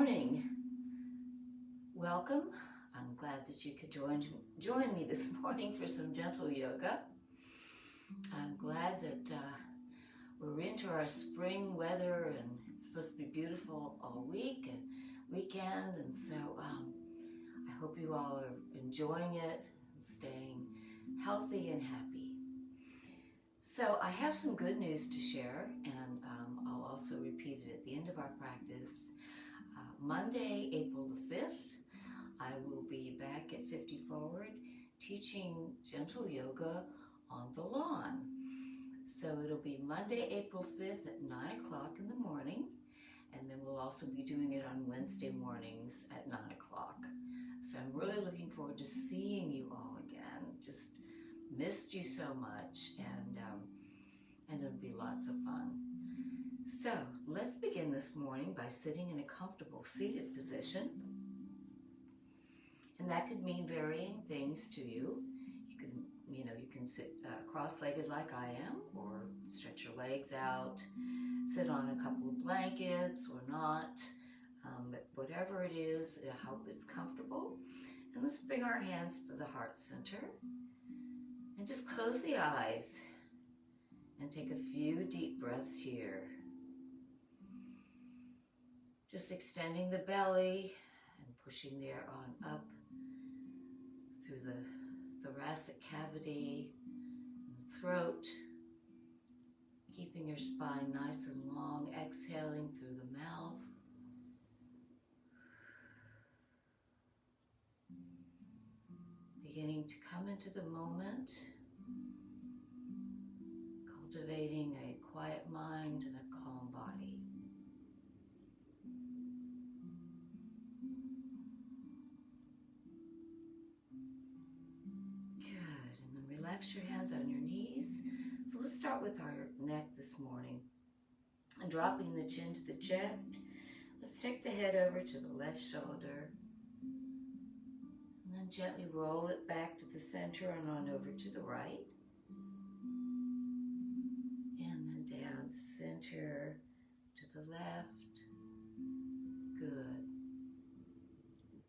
morning. Welcome. I'm glad that you could join me this morning for some gentle yoga. I'm glad that we're into our spring weather and it's supposed to be beautiful all week and weekend, and so I hope you all are enjoying it and staying healthy and happy. So I have some good news to share, and I'll also repeat it at the end of our practice. Monday, April the 5th, I will be back at 50 Forward teaching gentle yoga on the lawn. So it'll be Monday, April 5th at 9 o'clock in the morning, and then we'll also be doing it on Wednesday mornings at 9 o'clock. So I'm really looking forward to seeing you all again. Just missed you so much, and it'll be lots of fun. So let's begin this morning by sitting in a comfortable seated position. And that could mean varying things to you. You can sit cross-legged like I am, or stretch your legs out, sit on a couple of blankets or not. But whatever it is, I hope it's comfortable. And let's bring our hands to the heart center. And just close the eyes and take a few deep breaths here. Just extending the belly and pushing the air on up through the thoracic cavity and throat. Keeping your spine nice and long, exhaling through the mouth. Beginning to come into the moment. Cultivating a quiet mind and a calm body. Good, and then relax your hands on your knees. So let's start with our neck this morning. And dropping the chin to the chest, let's take the head over to the left shoulder. And then gently roll it back to the center and on over to the right. Down the center to the left. Good.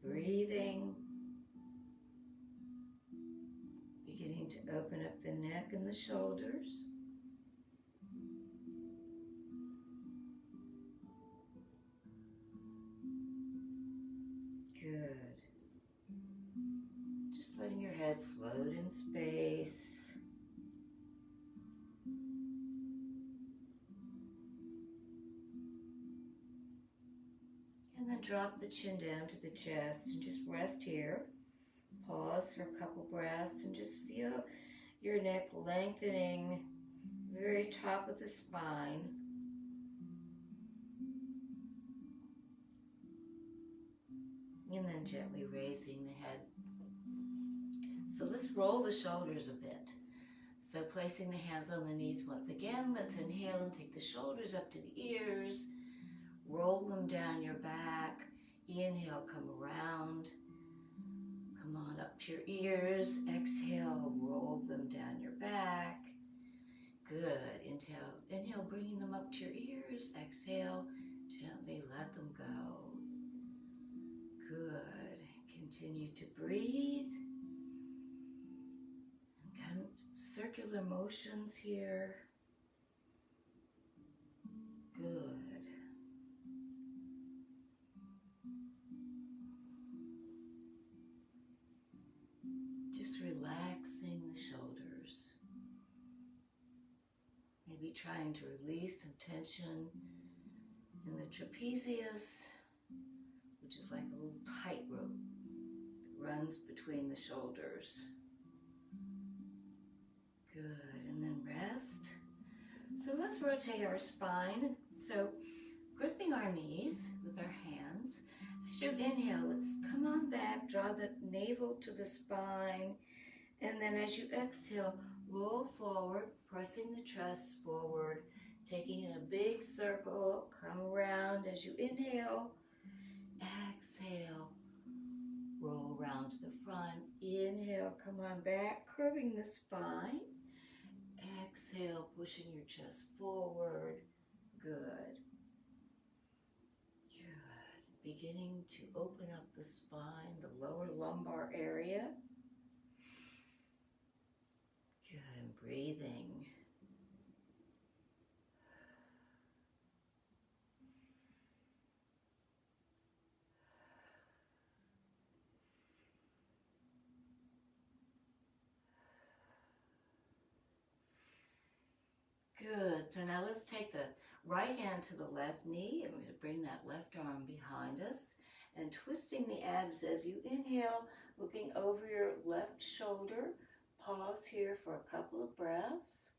Breathing. Beginning to open up the neck and the shoulders. Good. Just letting your head float in space. And then drop the chin down to the chest and just rest here. Pause for a couple breaths and just feel your neck lengthening, very top of the spine. And then gently raising the head. So let's roll the shoulders a bit. So placing the hands on the knees once again, let's inhale and take the shoulders up to the ears. Roll them down your back. Inhale, come around. Come on up to your ears. Exhale, roll them down your back. Good. Inhale, bringing them up to your ears. Exhale, gently let them go. Good. Continue to breathe. And kind of circular motions here. Good. Relaxing the shoulders. Maybe trying to release some tension in the trapezius, which is like a little tightrope that runs between the shoulders. Good, and then rest. So let's rotate our spine. So gripping our knees with our hands. As you inhale, let's come on back, draw the navel to the spine. And then as you exhale, roll forward, pressing the chest forward, taking in a big circle, come around as you inhale, exhale, roll around to the front, inhale, come on back, curving the spine, exhale, pushing your chest forward, good. beginning to open up the spine, the lower lumbar area. Good, breathing. Good, so now let's take the right hand to the left knee, and we're going to bring that left arm behind us and twisting the abs as you inhale, looking over your left shoulder. Pause here for a couple of breaths.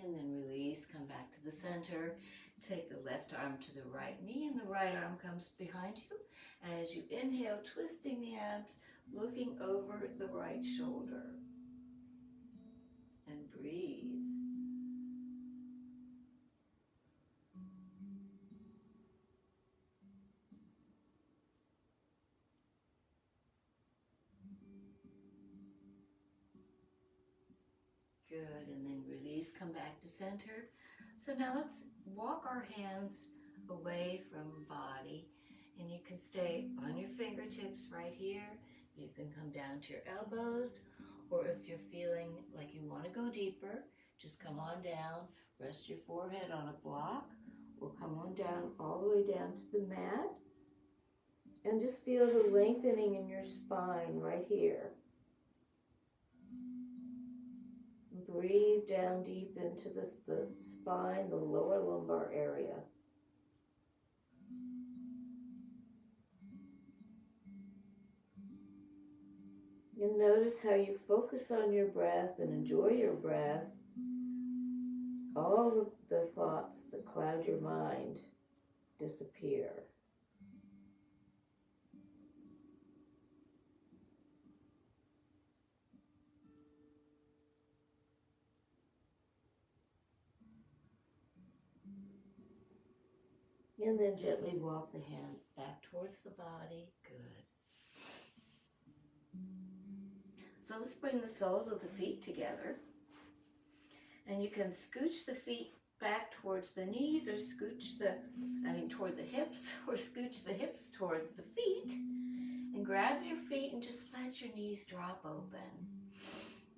And then release, come back to the center. Take the left arm to the right knee and the right arm comes behind you. As you inhale, twisting the abs, looking over the right shoulder. And breathe. Good, and then release, come back to center. So now let's walk our hands away from body, and you can stay on your fingertips right here. You can come down to your elbows, or if you're feeling like you want to go deeper, just come on down, rest your forehead on a block, or come on down all the way down to the mat, and just feel the lengthening in your spine right here. Breathe down deep into the spine, the lower lumbar area. And notice how you focus on your breath and enjoy your breath. All of the thoughts that cloud your mind disappear. And then gently walk the hands back towards the body. Good. So let's bring the soles of the feet together. And you can scooch the feet back towards the knees, or toward the hips, or scooch the hips towards the feet. And grab your feet and just let your knees drop open.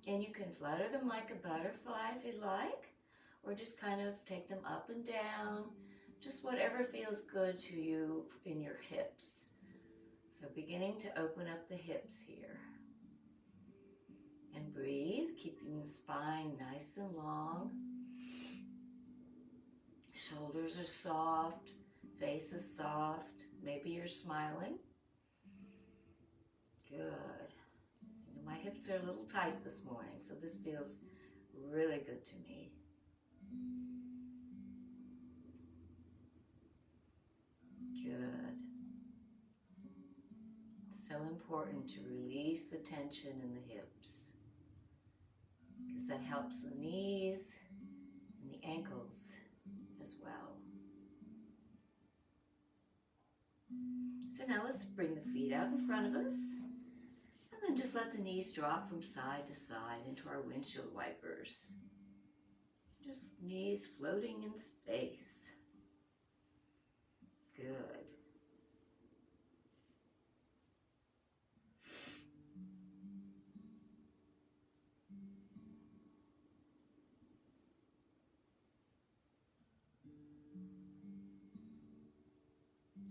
And you can flutter them like a butterfly if you like, or just kind of take them up and down. Just whatever feels good to you in your hips. So beginning to open up the hips here. And breathe, keeping the spine nice and long. Shoulders are soft, face is soft. Maybe you're smiling. Good. My hips are a little tight this morning, so this feels really good to me. Good. It's so important to release the tension in the hips, because that helps the knees and the ankles as well. So now let's bring the feet out in front of us, and then just let the knees drop from side to side into our windshield wipers. Just knees floating in space. Good.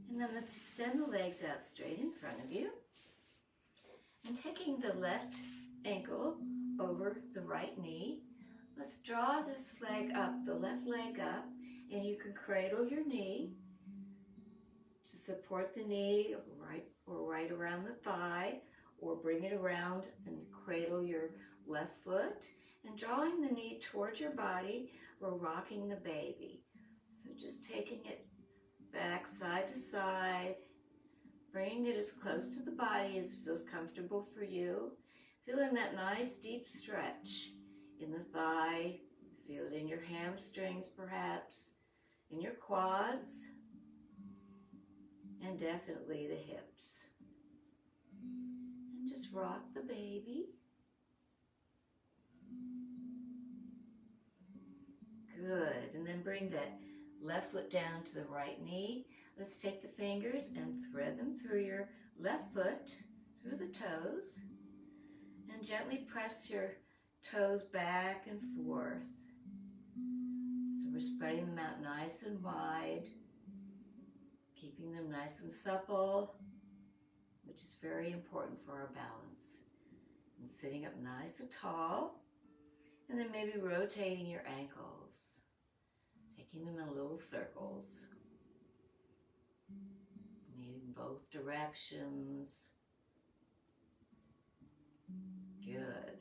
And then let's extend the legs out straight in front of you. And taking the left ankle over the right knee, let's draw this leg up, the left leg up, and you can cradle your knee to support the knee right around the thigh, or bring it around and cradle your left foot, and drawing the knee towards your body, we're rocking the baby. So just taking it back side to side, bringing it as close to the body as it feels comfortable for you. Feeling that nice deep stretch in the thigh. Feel it in your hamstrings perhaps, in your quads, and definitely the hips. And just rock the baby. Good. And then bring that left foot down to the right knee. Let's take the fingers and thread them through your left foot, through the toes, and gently press your toes back and forth. So we're spreading them out nice and wide, keeping them nice and supple, which is very important for our balance. And sitting up nice and tall, and then maybe rotating your ankles, taking them in little circles, maybe in both directions. Good.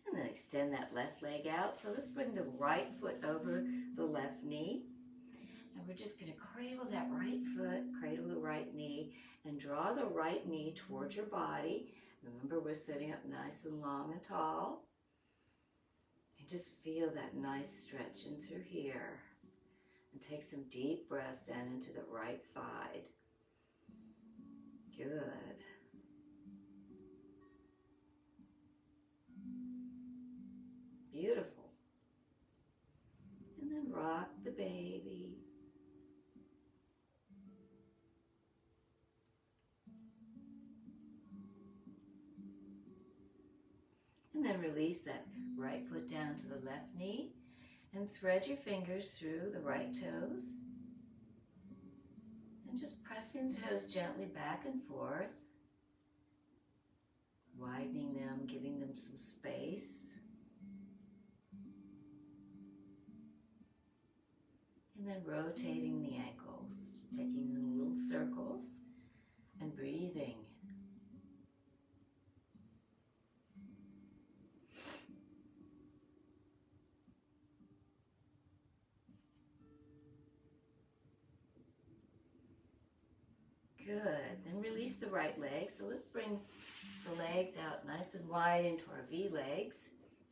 And then extend that left leg out. So let's bring the right foot over the left knee. And we're just going to cradle that right foot, cradle the right knee, and draw the right knee towards your body. Remember, we're sitting up nice and long and tall. And just feel that nice stretch in through here. And take some deep breaths down into the right side. Good. Beautiful. And then rock the baby. And then release that right foot down to the left knee and thread your fingers through the right toes. And just pressing the toes gently back and forth, widening them, giving them some space. And then rotating the ankles, taking them in little circles and breathing. Good. Then release the right leg. So let's bring the legs out nice and wide into our V legs,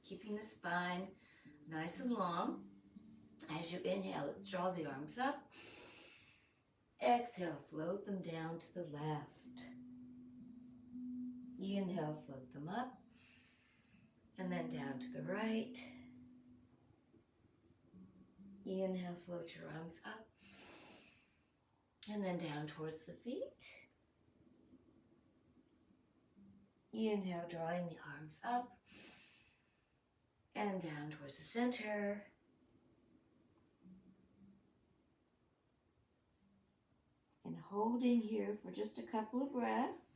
keeping the spine nice and long. As you inhale, let's draw the arms up. Exhale, float them down to the left. Inhale, float them up. And then down to the right. Inhale, float your arms up. And then down towards the feet. Inhale, drawing the arms up. And down towards the center. And holding here for just a couple of breaths.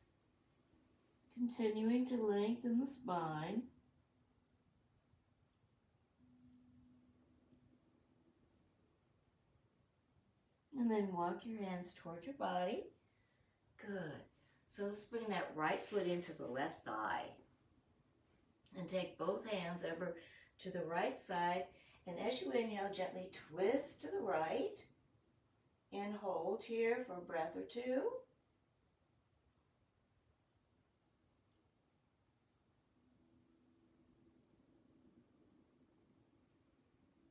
Continuing to lengthen the spine. And then walk your hands towards your body. Good. So let's bring that right foot into the left thigh. And take both hands over to the right side. And as you inhale, gently twist to the right. And hold here for a breath or two.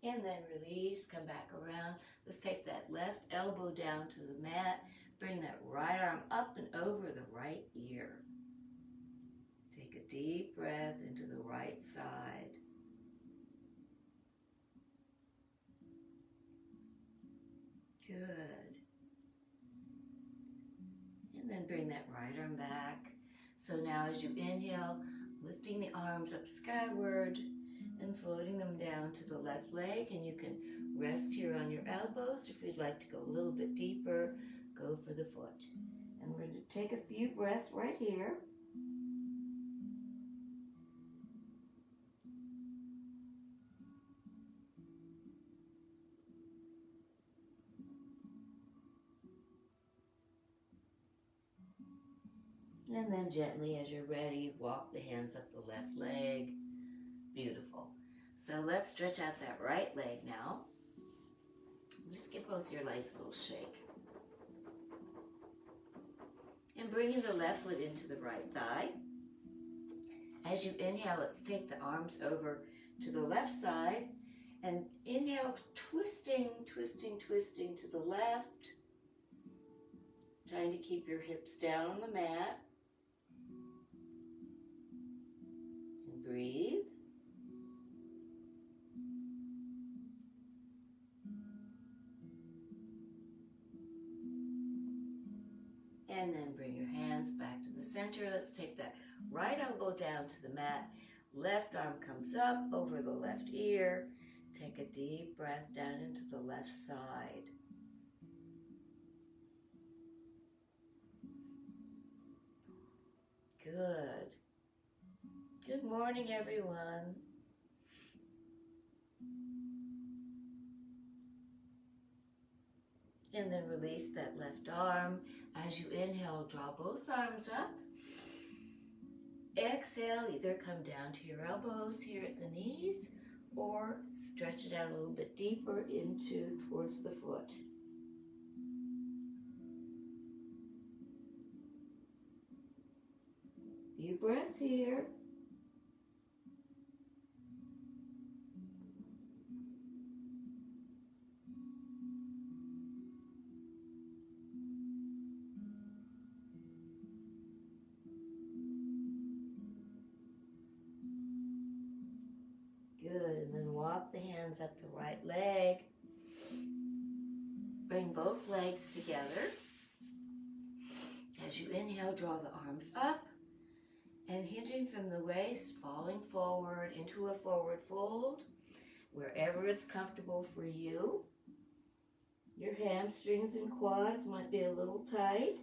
And then release, come back around. Let's take that left elbow down to the mat. Bring that right arm up and over the right ear. Take a deep breath into the right side. Good. And then bring that right arm back. So now as you inhale, lifting the arms up skyward and floating them down to the left leg. And you can rest here on your elbows. If you'd like to go a little bit deeper, go for the foot. And we're going to take a few breaths right here. And then gently, as you're ready, walk the hands up the left leg. Beautiful. So let's stretch out that right leg now. Just give both your legs a little shake. And bringing the left foot into the right thigh. As you inhale, let's take the arms over to the left side. And inhale, twisting, twisting, twisting to the left. Trying to keep your hips down on the mat. And breathe. And then bring your hands back to the center. Let's take that right elbow down to the mat. Left arm comes up over the left ear. Take a deep breath down into the left side. Good. Good morning, everyone. And then release that left arm. As you inhale, draw both arms up. Exhale, either come down to your elbows here at the knees or stretch it out a little bit deeper into towards the foot. Few breaths here. Good, and then walk the hands up the right leg. Bring both legs together. As you inhale, draw the arms up and hinging from the waist, falling forward into a forward fold, wherever it's comfortable for you. Your hamstrings and quads might be a little tight,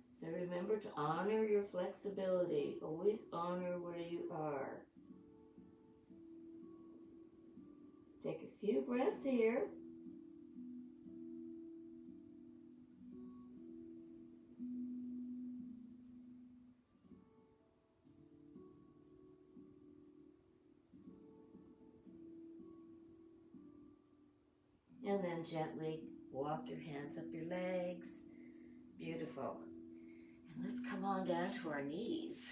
so remember to honor your flexibility. Always honor where you are. Take a few breaths here. And then gently walk your hands up your legs. Beautiful. And let's come on down to our knees.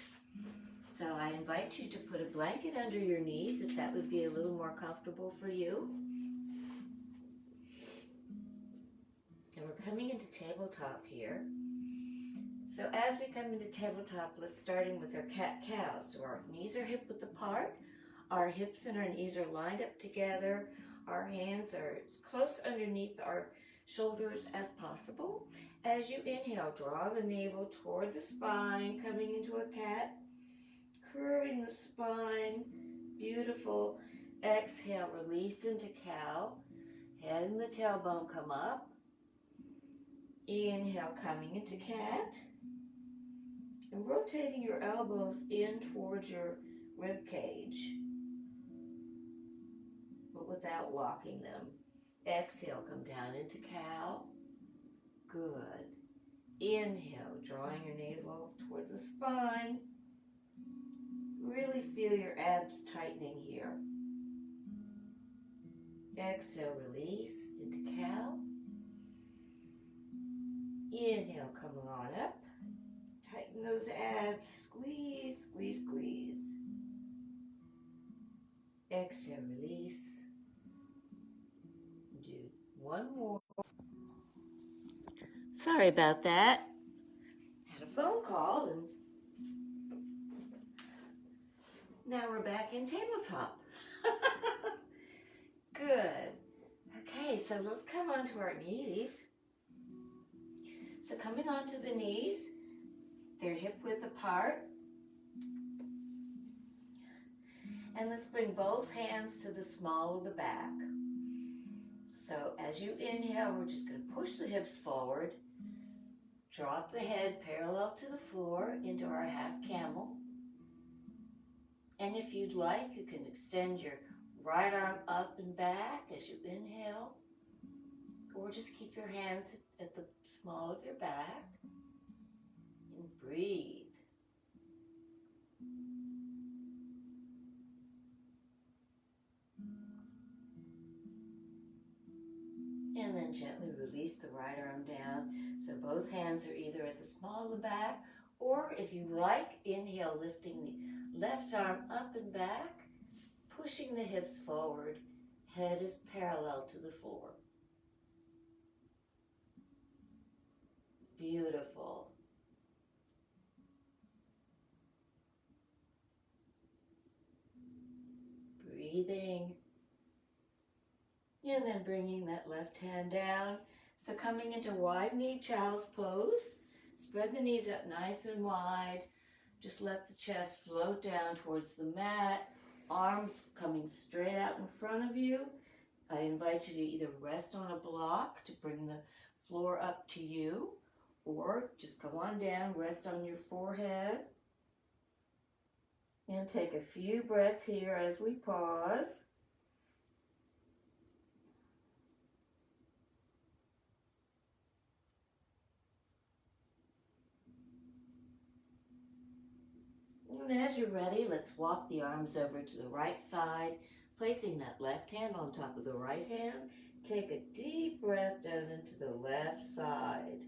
So I invite you to put a blanket under your knees if that would be a little more comfortable for you. And we're coming into tabletop here. So as we come into tabletop, let's start in with our cat-cow. So our knees are hip-width apart. Our hips and our knees are lined up together. Our hands are as close underneath our shoulders as possible. As you inhale, draw the navel toward the spine, coming into a cat, curving the spine. Beautiful. Exhale, release into cow. Head and the tailbone come up. Inhale, coming into cat. And rotating your elbows in towards your rib cage, but without locking them. Exhale, come down into cow. Good. Inhale, drawing your navel towards the spine. Really feel your abs tightening here. Exhale, release into cow. Inhale, coming on up. Tighten those abs. Squeeze, squeeze, squeeze. Exhale, release. Do one more. Sorry about that. Had a phone call and now we're back in tabletop. Good. Okay, so let's come onto our knees. So coming onto the knees, they're hip width apart. And let's bring both hands to the small of the back. So as you inhale, we're just going to push the hips forward. Drop the head parallel to the floor into our half camel. And if you'd like, you can extend your right arm up and back as you inhale. Or just keep your hands at the small of your back. And breathe. And then gently release the right arm down. So both hands are either at the small of the back, or if you like, inhale, lifting the left arm up and back, pushing the hips forward. Head is parallel to the floor. Beautiful. Breathing. And then bringing that left hand down. So coming into wide-kneed child's pose. Spread the knees out nice and wide. Just let the chest float down towards the mat. Arms coming straight out in front of you. I invite you to either rest on a block to bring the floor up to you, or just come on down, rest on your forehead. And take a few breaths here as we pause. And as you're ready, let's walk the arms over to the right side, placing that left hand on top of the right hand. Take a deep breath down into the left side.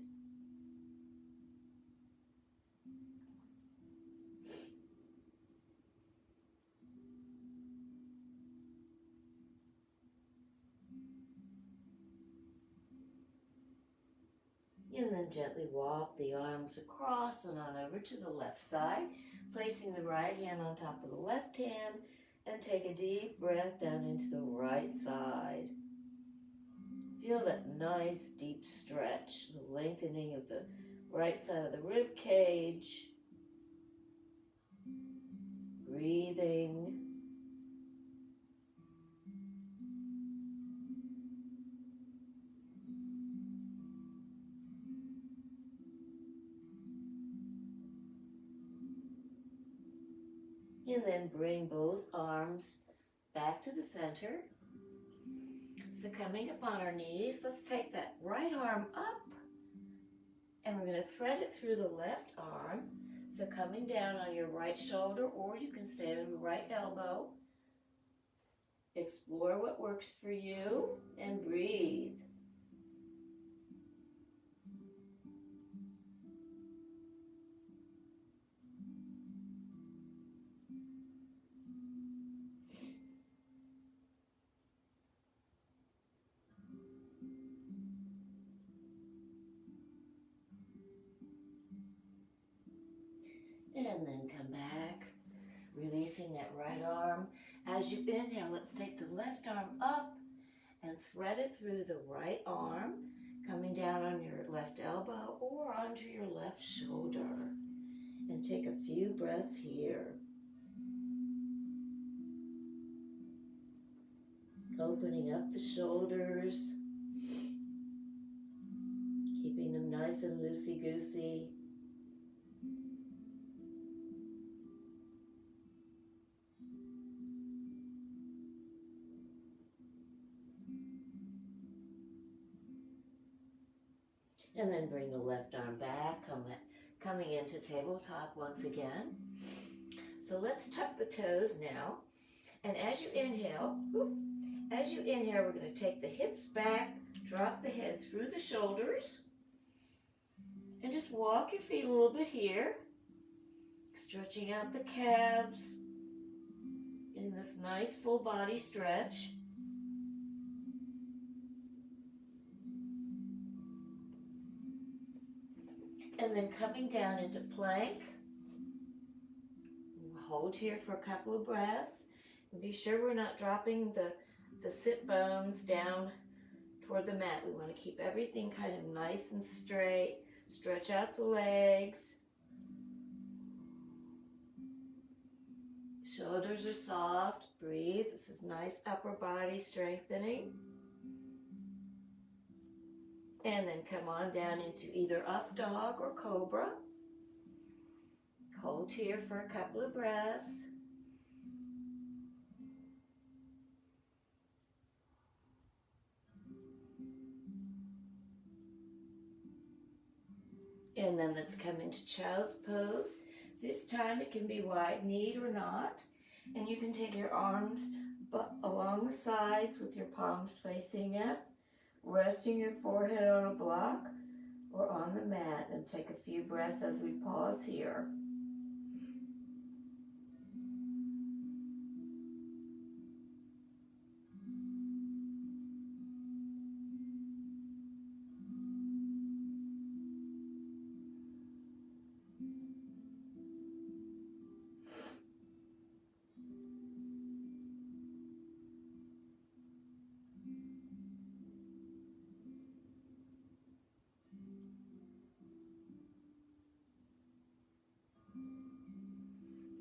And then gently walk the arms across and on over to the left side, placing the right hand on top of the left hand, and take a deep breath down into the right side. Feel that nice deep stretch, the lengthening of the right side of the rib cage. Breathing. And then bring both arms back to the center. So coming up on our knees, let's take that right arm up and we're going to thread it through the left arm. So coming down on your right shoulder, or you can stay on your right elbow. Explore what works for you and breathe. And then come back, releasing that right arm. As you inhale, let's take the left arm up and thread it through the right arm, coming down on your left elbow or onto your left shoulder. And take a few breaths here. Opening up the shoulders, keeping them nice and loosey-goosey. And then bring the left arm back, coming into tabletop once again. So let's tuck the toes now. And as you inhale, we're going to take the hips back, drop the head through the shoulders, and just walk your feet a little bit here, stretching out the calves, getting this nice full body stretch. And then coming down into plank. Hold here for a couple of breaths. And be sure we're not dropping the sit bones down toward the mat. We want to keep everything kind of nice and straight. Stretch out the legs. Shoulders are soft. Breathe. This is nice upper body strengthening. And then come on down into either up dog or cobra. Hold here for a couple of breaths. And then let's come into child's pose. This time it can be wide kneed or not. And you can take your arms along the sides with your palms facing up, resting your forehead on a block or on the mat, and take a few breaths as we pause here.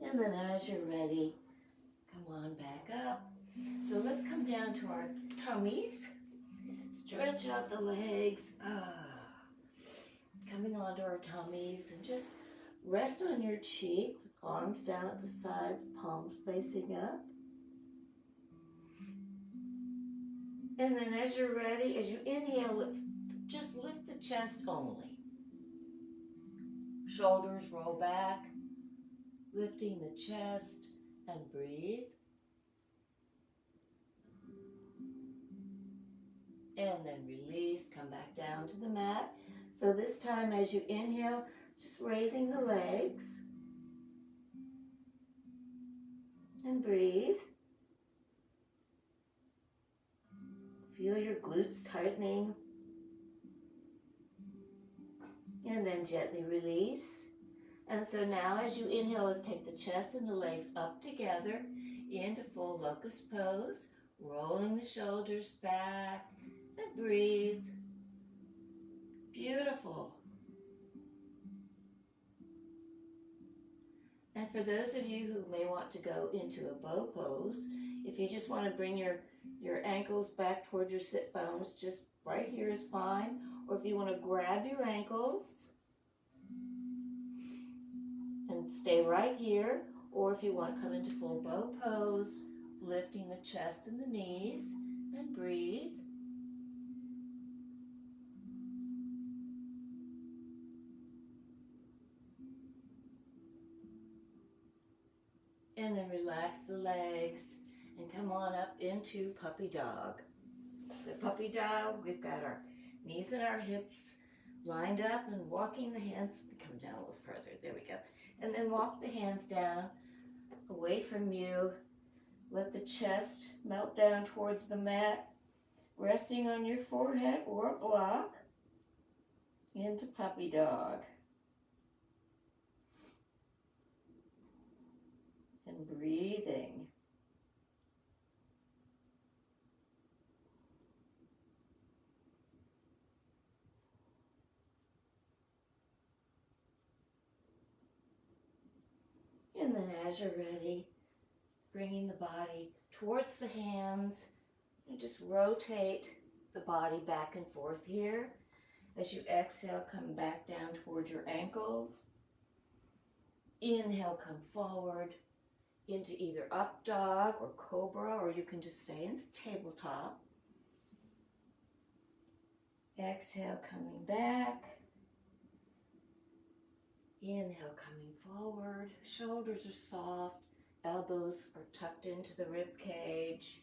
And then as you're ready, come on back up. So let's come down to our tummies. Stretch out the legs. Coming onto our tummies and just rest on your cheek with arms down at the sides, palms facing up. And then as you're ready, as you inhale, let's just lift the chest only. Shoulders roll back, lifting the chest, and breathe. And then release, come back down to the mat. So this time as you inhale, just raising the legs. And breathe. Feel your glutes tightening. And then gently release. And so now as you inhale, let's take the chest and the legs up together into full locust pose, rolling the shoulders back, and breathe. Beautiful. And for those of you who may want to go into a bow pose, if you just want to bring your ankles back toward your sit bones, just right here is fine. Or if you want to grab your ankles and stay right here, or if you want to come into full bow pose, lifting the chest and the knees, and breathe. And then relax the legs and come on up into puppy dog. So puppy dog, we've got our knees and our hips lined up and walking the hands, come down a little further, there we go. And then walk the hands down away from you. Let the chest melt down towards the mat, resting on your forehead or a block, into puppy dog. And breathing. And then as you're ready, bringing the body towards the hands, and just rotate the body back and forth here. As you exhale, come back down towards your ankles. Inhale, come forward into either up dog or cobra, or you can just stay in tabletop. Exhale, coming back. Inhale, coming forward. Shoulders are soft. Elbows are tucked into the rib cage.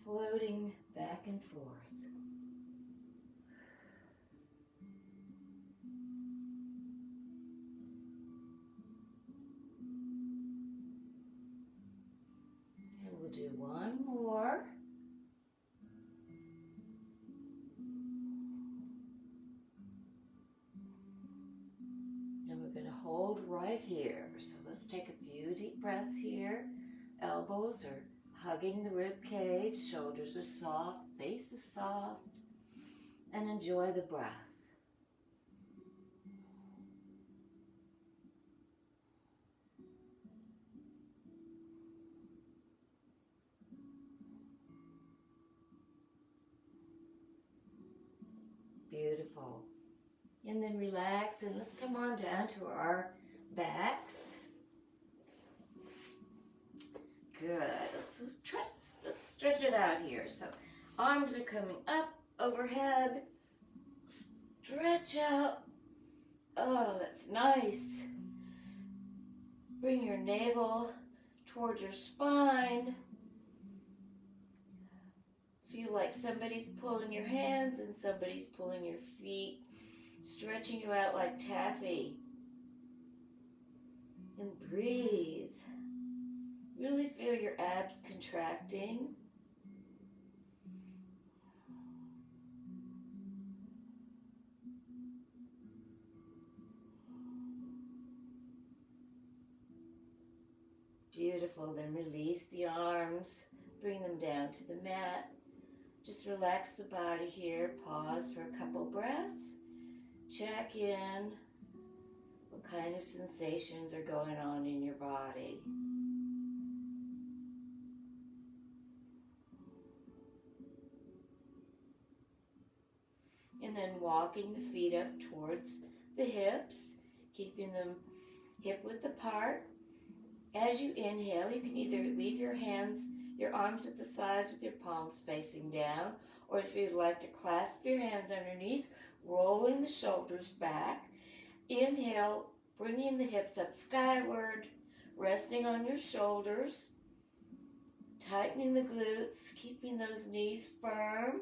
Floating back and forth. And we'll do one more. Hold right here. So let's take a few deep breaths here. Elbows are hugging the rib cage, shoulders are soft, face is soft, and enjoy the breath. Beautiful. And then relax, and let's come on down to our backs. Good. Let's stretch it out here. So arms are coming up overhead. Stretch out. Oh, that's nice. Bring your navel towards your spine. Feel like somebody's pulling your hands and somebody's pulling your feet. Stretching you out like taffy. And breathe. Really feel your abs contracting. Beautiful. Then release the arms. Bring them down to the mat. Just relax the body here. Pause for a couple breaths. Check in. What kind of sensations are going on in your body. And then walking the feet up towards the hips, keeping them hip width apart. As you inhale, you can either leave your arms at the sides with your palms facing down, or if you'd like to clasp your hands underneath, rolling the shoulders back. Inhale, bringing the hips up skyward, resting on your shoulders, tightening the glutes, keeping those knees firm,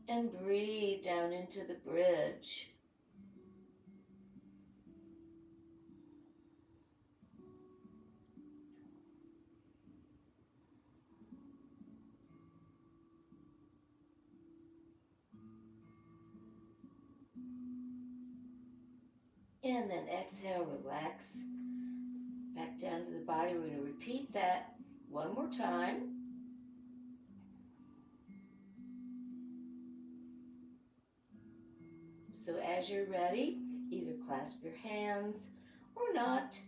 and breathe down into the bridge. And then exhale, relax back down to the body. We're going to repeat that one more time. So as you're ready, either clasp your hands or not,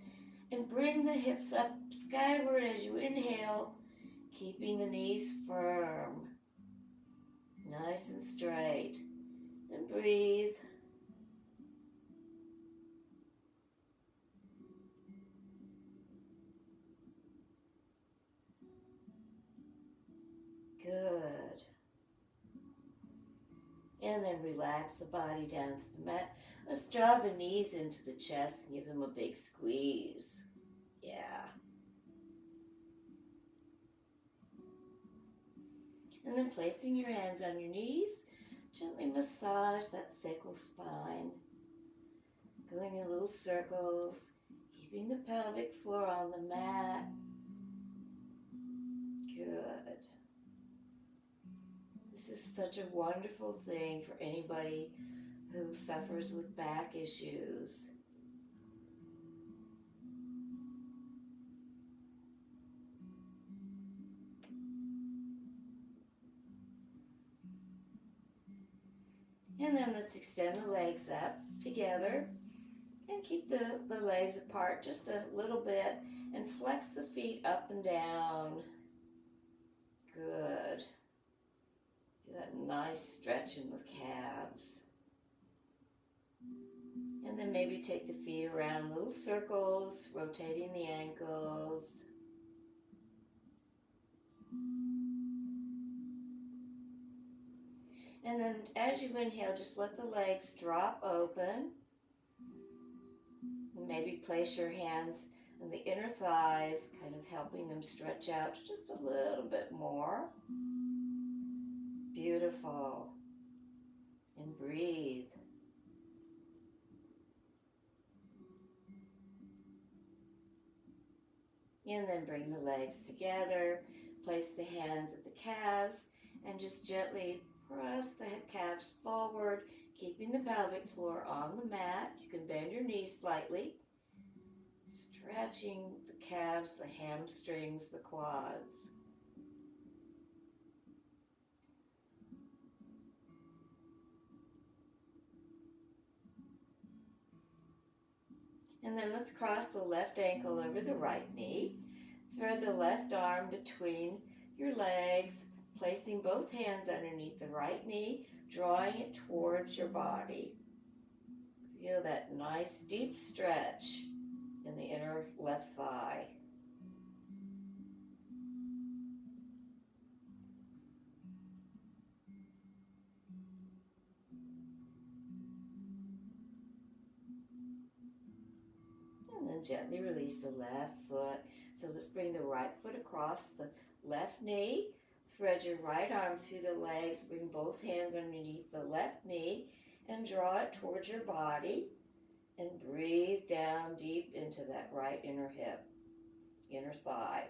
and bring the hips up skyward as you inhale, keeping the knees firm, nice and straight. And breathe. Good. And then relax the body down to the mat. Let's draw the knees into the chest and give them a big squeeze. Yeah. And then placing your hands on your knees, gently massage that sacral spine. Going in little circles, keeping the pelvic floor on the mat. Good. This is such a wonderful thing for anybody who suffers with back issues. And then let's extend the legs up together and keep the legs apart just a little bit and flex the feet up and down. Good. Do that nice stretching with calves. And then maybe take the feet around little circles, rotating the ankles. And then as you inhale, just let the legs drop open. And maybe place your hands on the inner thighs, kind of helping them stretch out just a little bit more. Beautiful. And breathe. And then bring the legs together. Place the hands at the calves and just gently press the calves forward, keeping the pelvic floor on the mat. You can bend your knees slightly, stretching the calves, the hamstrings, the quads. And then let's cross the left ankle over the right knee. Thread the left arm between your legs, placing both hands underneath the right knee, drawing it towards your body. Feel that nice deep stretch in the inner left thigh. And then gently release the left foot. So let's bring the right foot across the left knee. Thread your right arm through the legs. Bring both hands underneath the left knee and draw it towards your body. And breathe down deep into that right inner hip, inner thigh.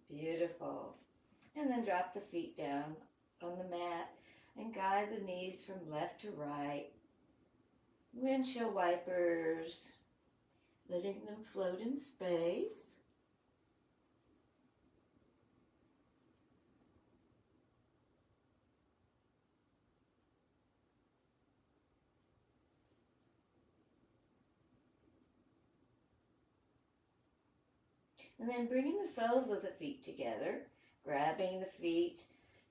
Beautiful. And then drop the feet down on the mat and guide the knees from left to right. Windshield wipers. letting them float in space. And then bringing the soles of the feet together, grabbing the feet,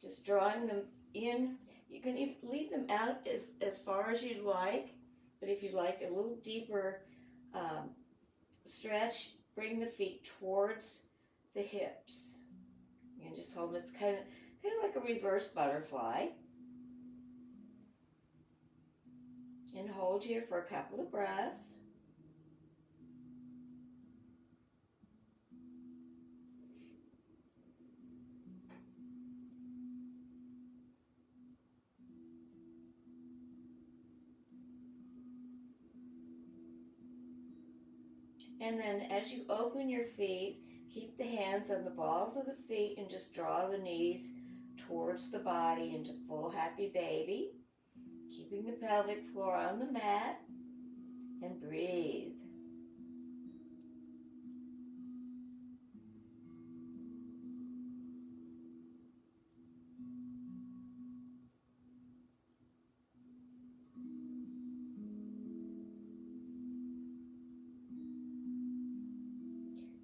just drawing them in. You can even leave them out as far as you'd like, but if you'd like a little deeper stretch, bring the feet towards the hips. And just hold them. It's kind of like a reverse butterfly. And hold here for a couple of breaths. And then as you open your feet, keep the hands on the balls of the feet and just draw the knees towards the body into full happy baby. Keeping the pelvic floor on the mat, and breathe.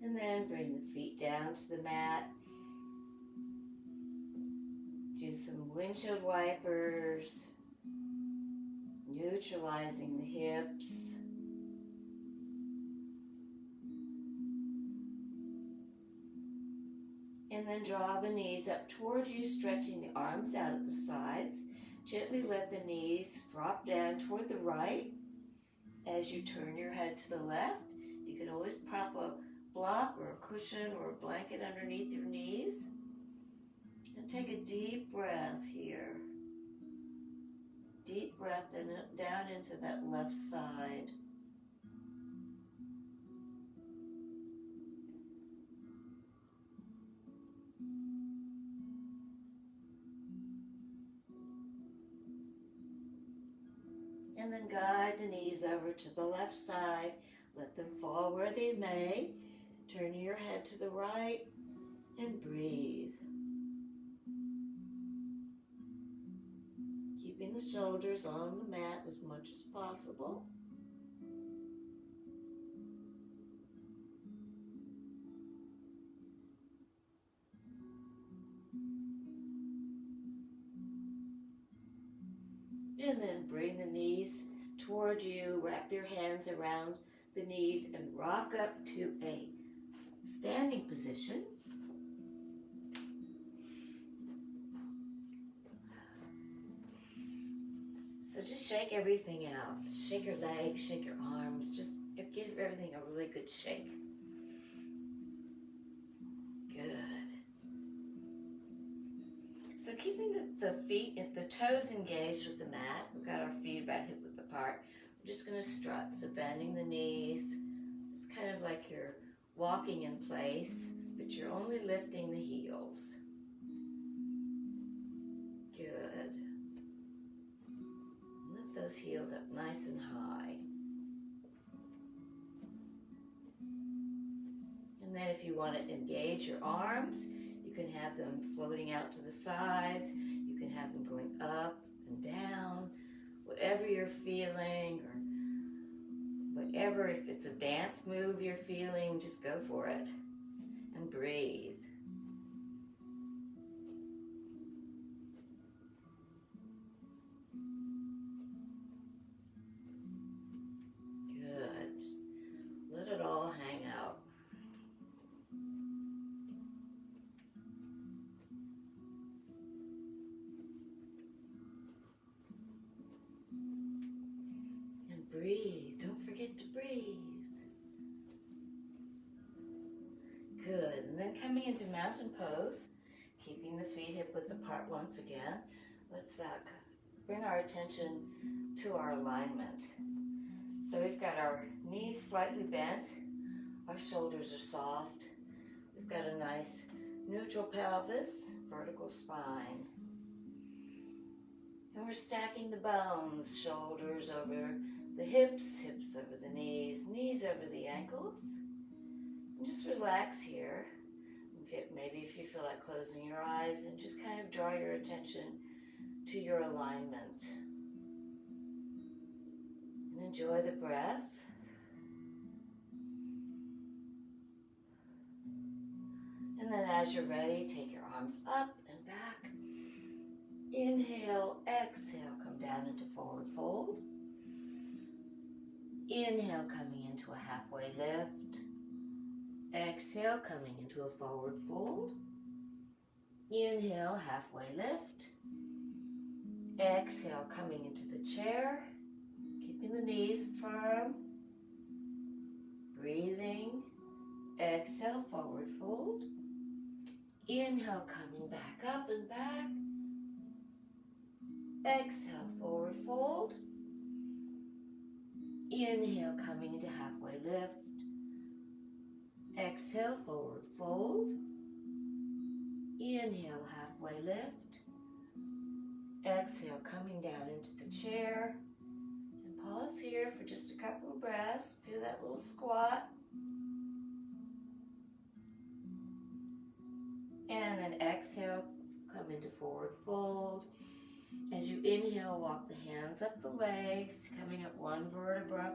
And then bring the feet down to the mat. Do some windshield wipers, neutralizing the hips. And then draw the knees up towards you, stretching the arms out at the sides. Gently let the knees drop down toward the right. As you turn your head to the left, you can always prop a block or a cushion or a blanket underneath your knees. And take a deep breath here. Deep breath down into that left side. And then guide the knees over to the left side. Let them fall where they may. Turn your head to the right and breathe. Keeping the shoulders on the mat as much as possible. And then bring the knees toward you. Wrap your hands around the knees and rock up to a standing position. So just shake everything out. Shake your legs, shake your arms. Just give everything a really good shake. Good. So keeping the feet, the toes engaged with the mat. We've got our feet about hip width apart. We're just going to strut. So bending the knees. Just kind of like you're walking in place, but you're only lifting the heels. Good. Lift those heels up nice and high. And then if you want to engage your arms, you can have them floating out to the sides. You can have them going up and down. Whatever you're feeling, or whatever, if it's a dance move you're feeling, just go for it. And breathe. Good. Just let it all hang out. And breathe. Don't forget to breathe. Good. And then coming into mountain pose, keeping the feet hip width apart once again. Let's bring our attention to our alignment. So we've got our knees slightly bent. Our shoulders are soft. We've got a nice neutral pelvis, vertical spine. And we're stacking the bones, shoulders over the hips, hips over the knees, knees over the ankles. And just relax here. Maybe if you feel like closing your eyes, and just kind of draw your attention to your alignment. And enjoy the breath. And then as you're ready, take your arms up and back. Inhale, exhale, come down into forward fold. Inhale, coming into a halfway lift. Exhale, coming into a forward fold. Inhale, halfway lift. Exhale, coming into the chair. Keeping the knees firm. Breathing. Exhale, forward fold. Inhale, coming back up and back. Exhale, forward fold. Inhale, coming into halfway lift. Exhale, forward fold. Inhale, halfway lift. Exhale, coming down into the chair. And pause here for just a couple of breaths. Feel that little squat. And then exhale, come into forward fold. As you inhale, walk the hands up the legs, coming up one vertebra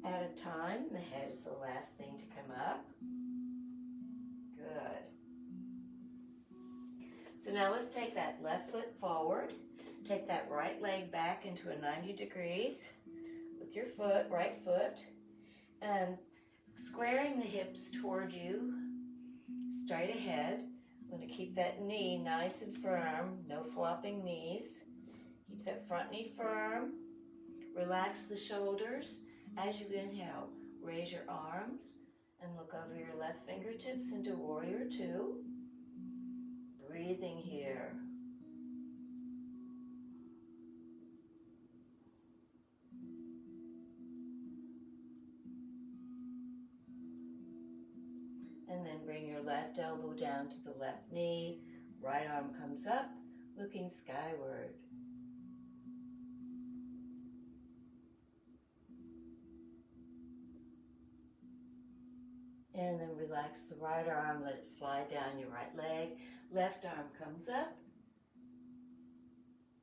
at a time. The head is the last thing to come up. Good. So now let's take that left foot forward. Take that right leg back into a 90 degrees with your foot, right foot, and squaring the hips toward you, straight ahead. I'm going to keep that knee nice and firm, no flopping knees. Keep that front knee firm. Relax the shoulders. As you inhale, raise your arms and look over your left fingertips into Warrior Two. Breathing here. And then bring your left elbow down to the left knee. Right arm comes up, looking skyward. And then relax the right arm, let it slide down your right leg. Left arm comes up.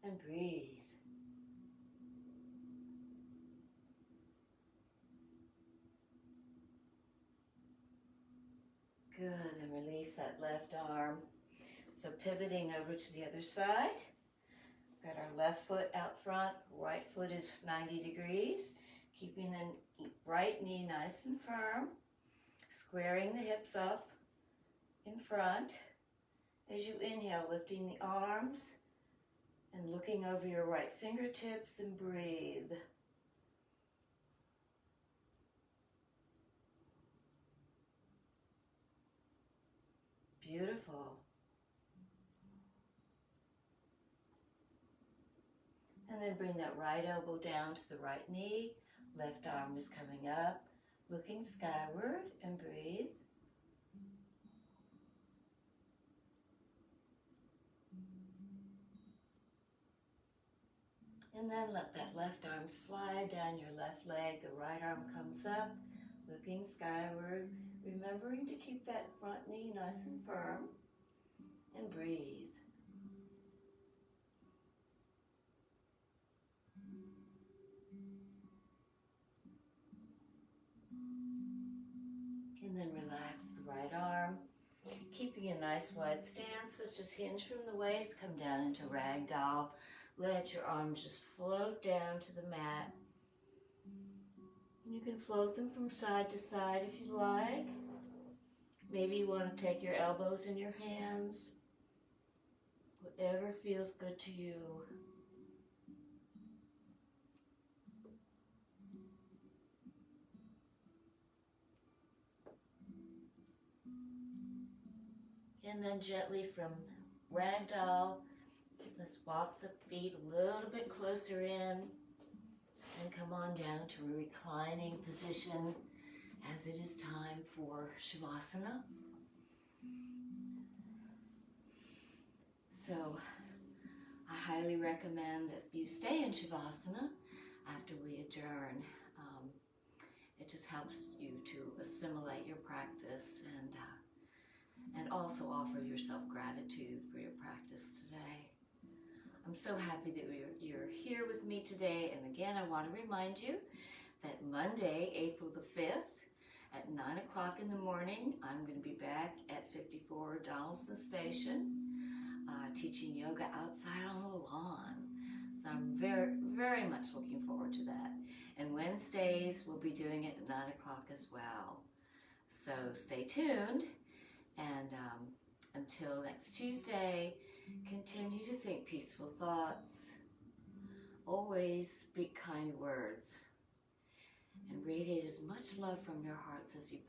And breathe. Good, and release that left arm. So pivoting over to the other side. Got our left foot out front, right foot is 90 degrees. Keeping the right knee nice and firm. Squaring the hips off in front. As you inhale, lifting the arms and looking over your right fingertips, and breathe. Beautiful. And then bring that right elbow down to the right knee. Left arm is coming up, looking skyward, and breathe. And then let that left arm slide down your left leg. The right arm comes up, looking skyward, remembering to keep that front knee nice and firm, and breathe. And then relax the right arm, keeping a nice wide stance. Let's just hinge from the waist, come down into ragdoll. Let your arms just float down to the mat. And you can float them from side to side if you like. Maybe you want to take your elbows in your hands. Whatever feels good to you. And then gently from ragdoll, let's walk the feet a little bit closer in and come on down to a reclining position as it is time for Shavasana. So I highly recommend that you stay in Shavasana after we adjourn. It just helps you to assimilate your practice and also offer yourself gratitude for your practice today. I'm so happy that you're here with me today. And again, I want to remind you that Monday, April the 5th, at 9 o'clock in the morning, I'm going to be back at 54 Donaldson Station, teaching yoga outside on the lawn. So I'm very, very much looking forward to that. And Wednesdays, we'll be doing it at 9 o'clock as well. So stay tuned, and until next Tuesday, continue to think peaceful thoughts, always speak kind words, and radiate as much love from your hearts as you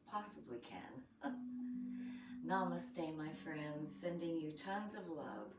possibly can. Namaste, my friends, sending you tons of love.